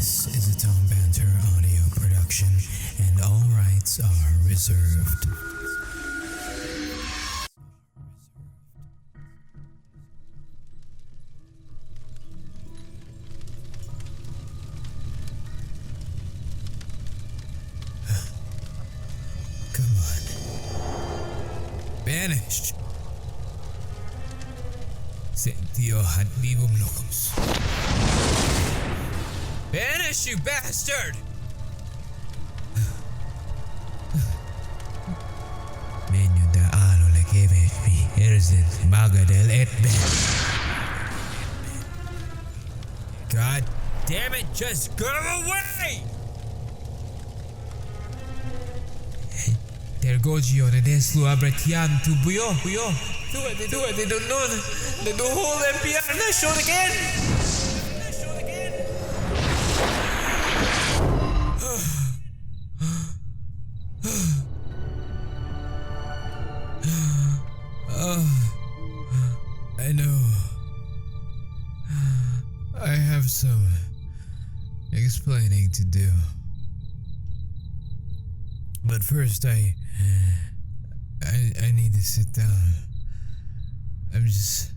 This is a Tombanter audio production, and all rights are reserved. Come on. Banished. Sentio hadivum locus. Banish, you bastard! Menyo da alo le kevepi erzil magadel etbe. God damn it, just go away! There goes you on a deslu abretian to buyo. Do it, they don't know the whole MPR national again! I know. I have some explaining to do. But first I need to sit down. I'm just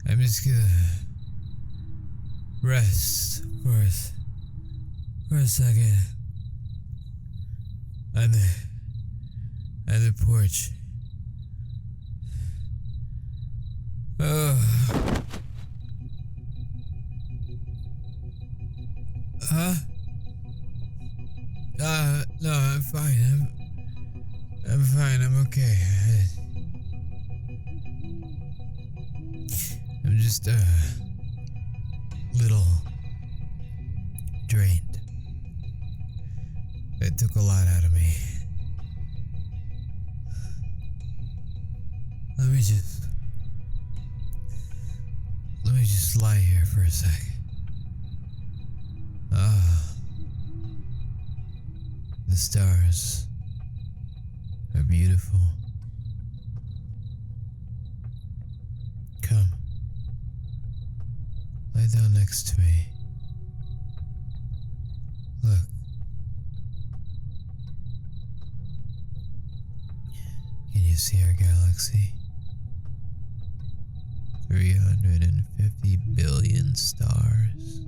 gonna rest for a second on the porch. No, I'm fine. I'm fine. I'm okay. I'm just little drained. It took a lot out of me. Let me just lie here for a sec. The stars are beautiful. Come. Lie down next to me. Look. Can you see our galaxy? 350 billion stars.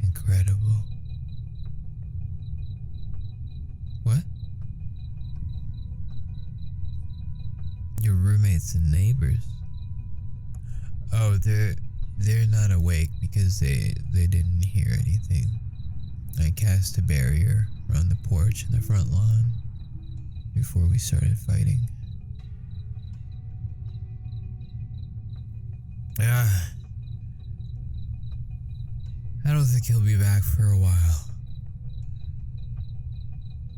Incredible. What? Your roommates and neighbors? Oh, they're not awake because they didn't hear anything. I cast a barrier around the porch and the front lawn before we started fighting. I don't think he'll be back for a while.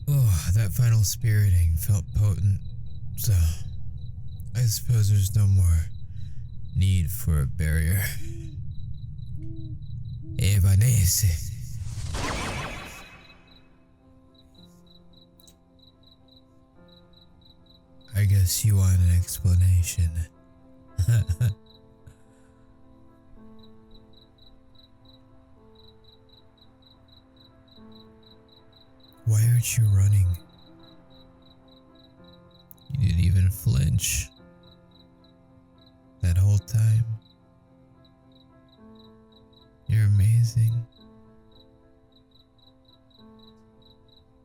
Oh, that final spiriting felt potent, so I suppose there's no more need for a barrier. Evanese. I guess you want an explanation. Why aren't you running? You didn't even flinch that whole time. You're amazing.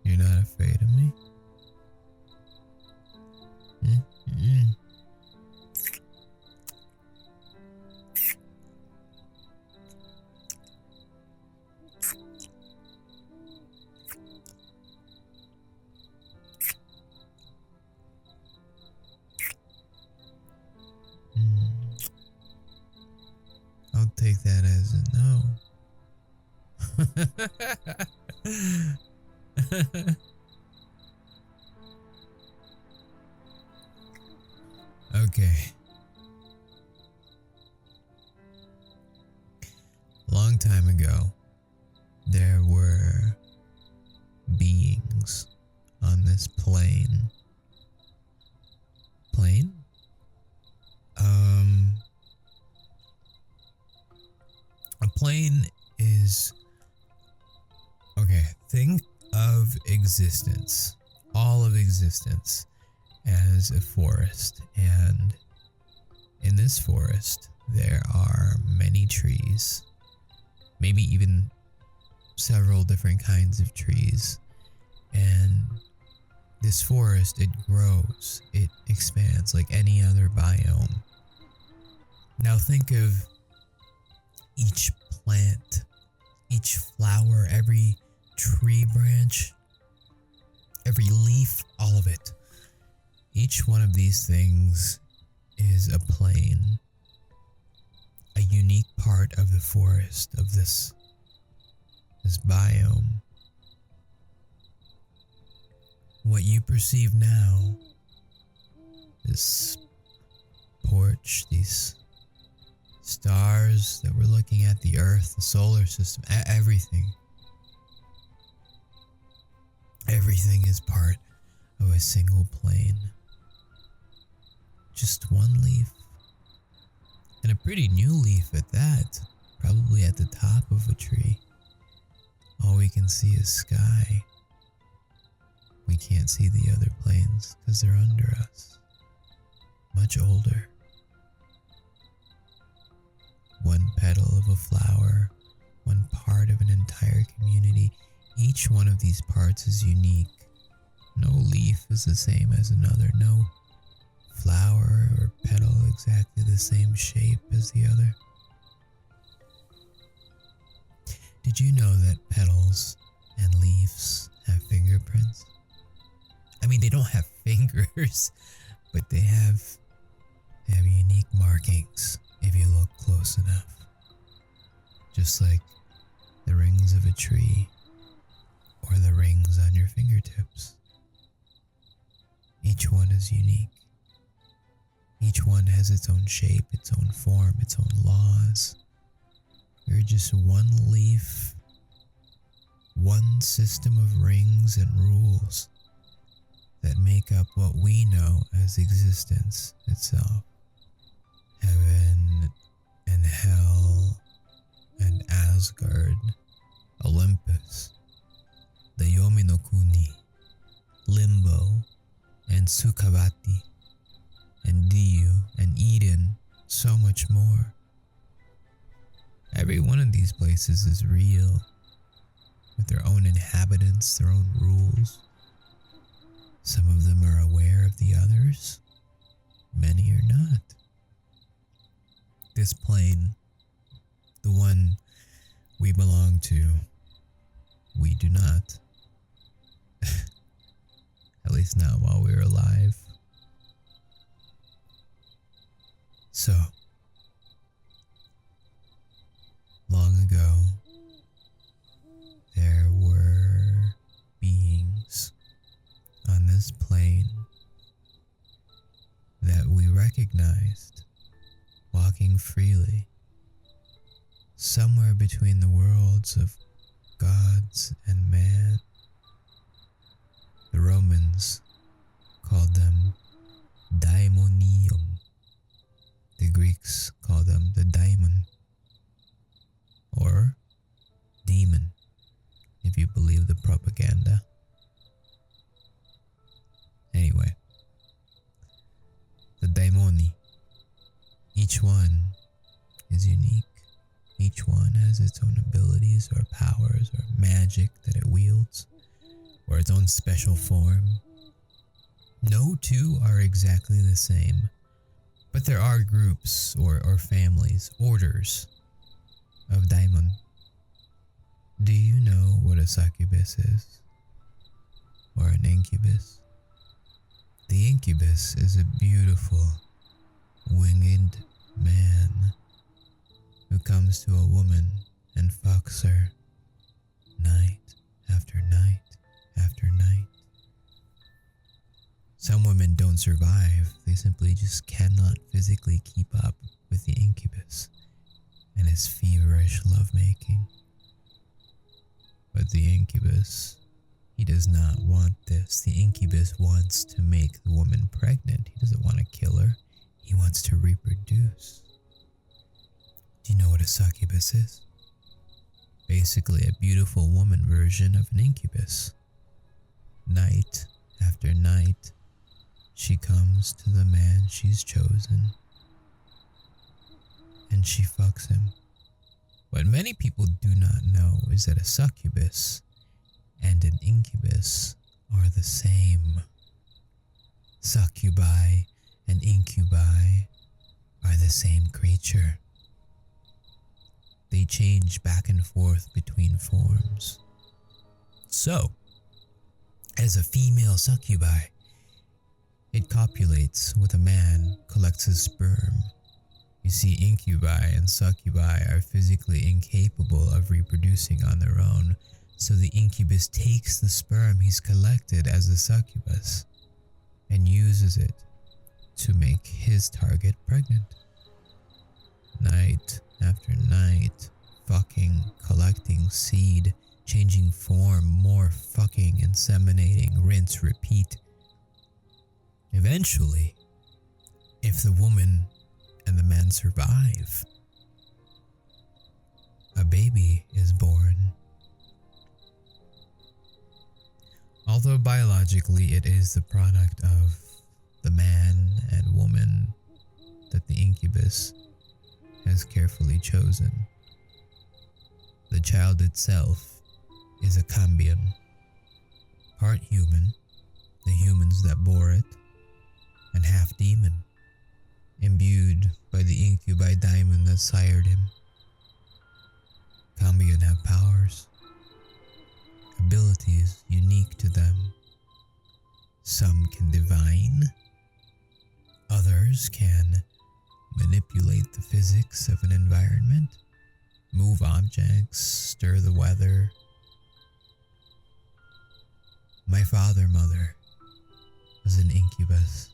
You're not afraid of me? I'll take that as a no. Okay. Long time ago, there were beings on this plane. Plane? A plane is... Okay, think of existence, all of existence, as a forest. And in this forest, there are many trees, maybe even several different kinds of trees. And this forest, it grows, it expands like any other biome. Now think of each plant, each flower, every tree branch, every leaf, all of it. Each one of these things is a plane, a unique part of the forest, of this biome. What you perceive now, this porch, these stars that we're looking at, the earth, the solar system, everything. Everything is part of a single plane. Just one leaf. And a pretty new leaf at that, probably at the top of a tree. All we can see is sky. We can't see the other planes because they're under us. Much older. One petal of a flower, one part of an entire community. Each one of these parts is unique. No leaf is the same as another. No flower or petal exactly the same shape as the other. Did you know that petals and leaves have fingerprints? I mean, they don't have fingers, but they have unique markings if you look close enough. Just like the rings of a tree or the rings on your fingertips. Each one is unique. Each one has its own shape, its own form, its own laws. We're just one leaf, one system of rings and rules that make up what we know as existence itself. Heaven and hell and Asgard, Olympus, the Yomi no Kuni, Limbo, and Sukhavati, and Diyu, and Eden, so much more. Every one of these places is real, with their own inhabitants, their own rules. Some of them are aware of the others, many are not. This plane, the one we belong to, we do not. At least not while we're alive. So, long ago, there were beings on this plane that we recognized walking freely, somewhere between the worlds of gods and man. The Romans called them daimonium. The Greeks called them the daimon, or demon, if you believe the propaganda. Anyway, the daimoni, each one is unique. Each one has its own abilities or powers or magic that it wields, or its own special form. No two are exactly the same, but there are groups or families, orders of daimon. Do you know what a succubus is? Or an incubus? The incubus is a beautiful, winged man who comes to a woman and fucks her night after night after night. Some women don't survive. They simply just cannot physically keep up with the incubus and his feverish lovemaking. But the incubus, he does not want this. The incubus wants to make the woman pregnant. He doesn't want to kill her. He wants to reproduce. Do you know what a succubus is? Basically a beautiful woman version of an incubus. Night after night, she comes to the man she's chosen, and she fucks him. What many people do not know is that a succubus and an incubus are the same. Succubi and incubi are the same creature. They change back and forth between forms. So, as a female succubi, it copulates with a man, collects his sperm. You see, incubi and succubi are physically incapable of reproducing on their own, so the incubus takes the sperm he's collected as a succubus and uses it to make his target pregnant. Night after night, fucking, collecting seed, changing form, more fucking, inseminating, rinse, repeat. Eventually, if the woman and the man survive, a baby is born. Although biologically it is the product of the man and woman that the incubus has carefully chosen, the child itself is a cambion, part human, the humans that bore it, and half demon, imbued by the incubi diamond that sired him. Cambion have powers, abilities unique to them. Some can divine, others can manipulate the physics of an environment, move objects, stir the weather. My mother was an incubus.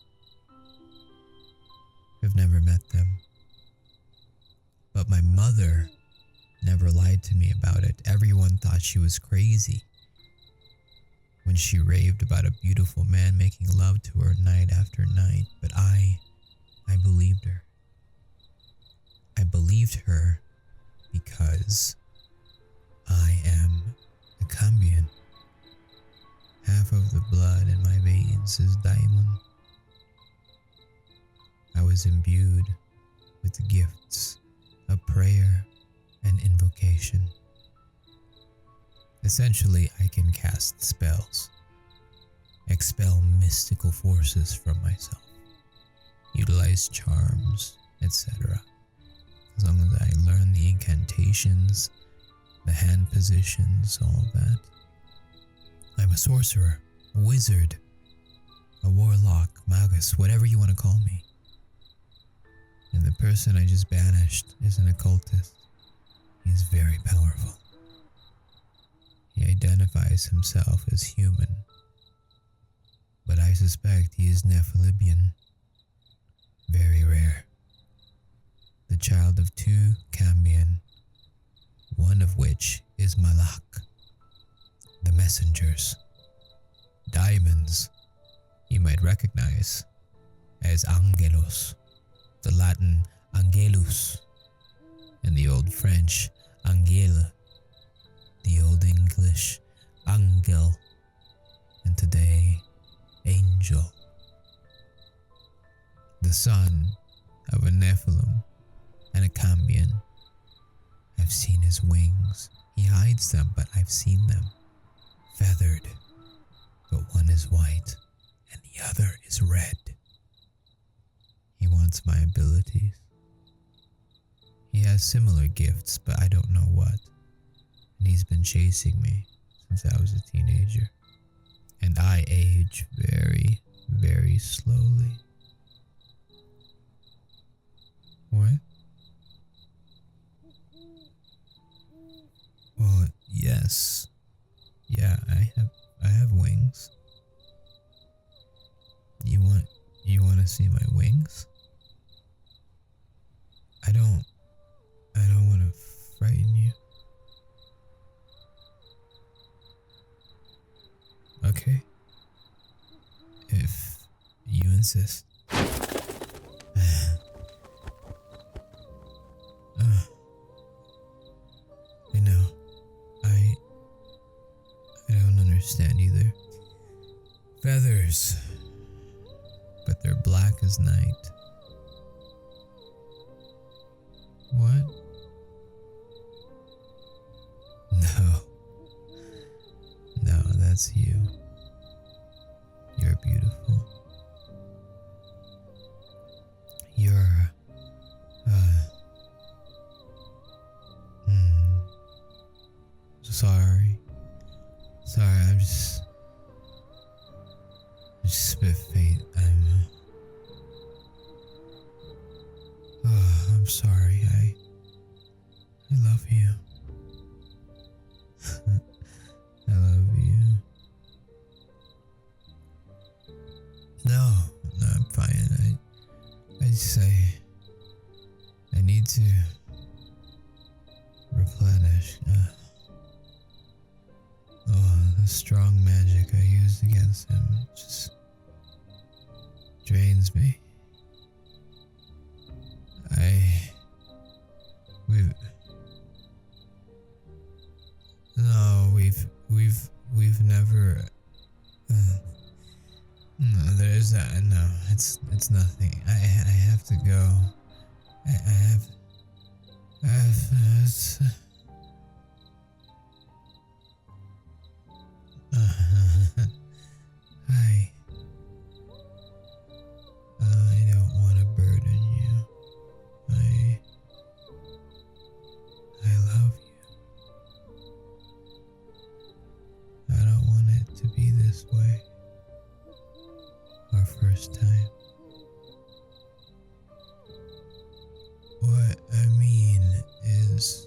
I've never met them. But my mother never lied to me about it. Everyone thought she was crazy when she raved about a beautiful man making love to her night after night. But I believed her. I believed her because I am a cambion. Half of the blood in my veins is diamond. I was imbued with the gifts of prayer and invocation. Essentially, I can cast spells, expel mystical forces from myself, utilize charms, etc. As long as I learn the incantations, the hand positions, all of that. I'm a sorcerer, a wizard, a warlock, magus, whatever you want to call me. And the person I just banished is an occultist. He's very powerful. He identifies himself as human, but I suspect he is Nephilibian. Very rare. The child of two cambion, one of which is Malak. The messengers. Diamonds you might recognize as angelos, the Latin angelus, and the old French angele, the old English angel, and today angel. The son of a Nephilim and a cambion. I've seen his wings. He hides them, but I've seen them. Feathered, but one is white and the other is red. He wants my abilities. He has similar gifts, but I don't know what. And he's been chasing me since I was a teenager. And I age very, very slowly. What? Well, yes. Yeah, I have wings. You want to see my wings? I don't want to frighten you. Okay. If you insist. I know. understand either. Feathers, but they're black as night. What? No. No, that's you. You're beautiful. You're, sorry. Sorry, I'm just a bit faint. I'm sorry. I love you. I love you. No, I'm fine. I need to replenish. The strong magic I used against him just drains me. We've never. No, there's that. No, it's nothing. I have to go. I have. Hi. I don't want to burden you. I love you. I don't want it to be this way. Our first time. What I mean is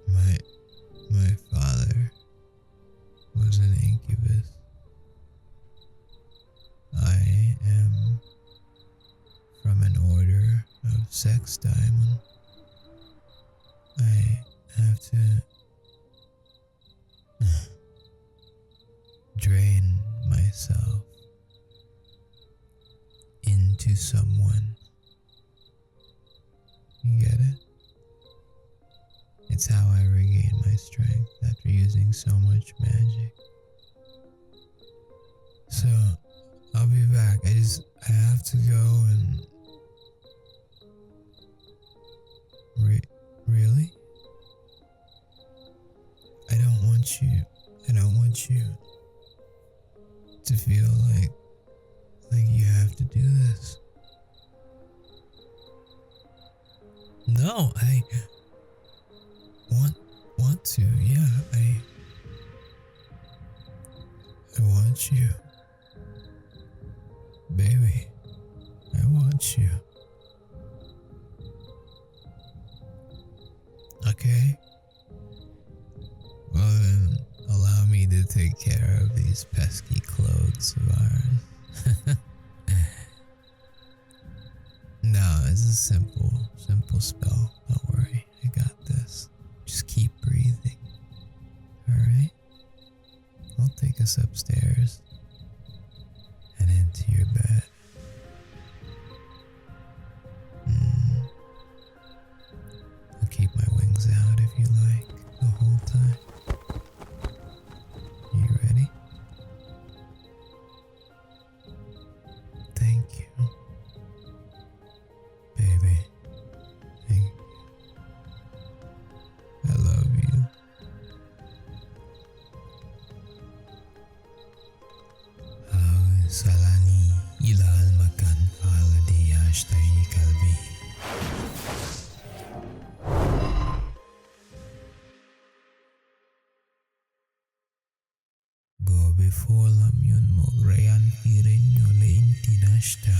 my father was an incubus. I am from an order of sex diamond. I have to drain myself into someone. You get it? It's how I regain my strength after using so much magic. So, I'll be back. I have to go and... Really? I don't want you to feel like you have to do this. No, I want to. Yeah, I want you. Baby, I want you. Okay? Well then, allow me to take care of these pesky clothes of ours. No, it's a simple spell. Don't worry, I got this. Just keep breathing. Alright? I'll take us upstairs and into your bed. I'll keep my wings out if you like the whole time. You ready? Thank you. Baby, thank you. I love you. Salani ilal makan aladi ashtai kalbi. Go before lam yun mo grayan pirin yo lein tinashta.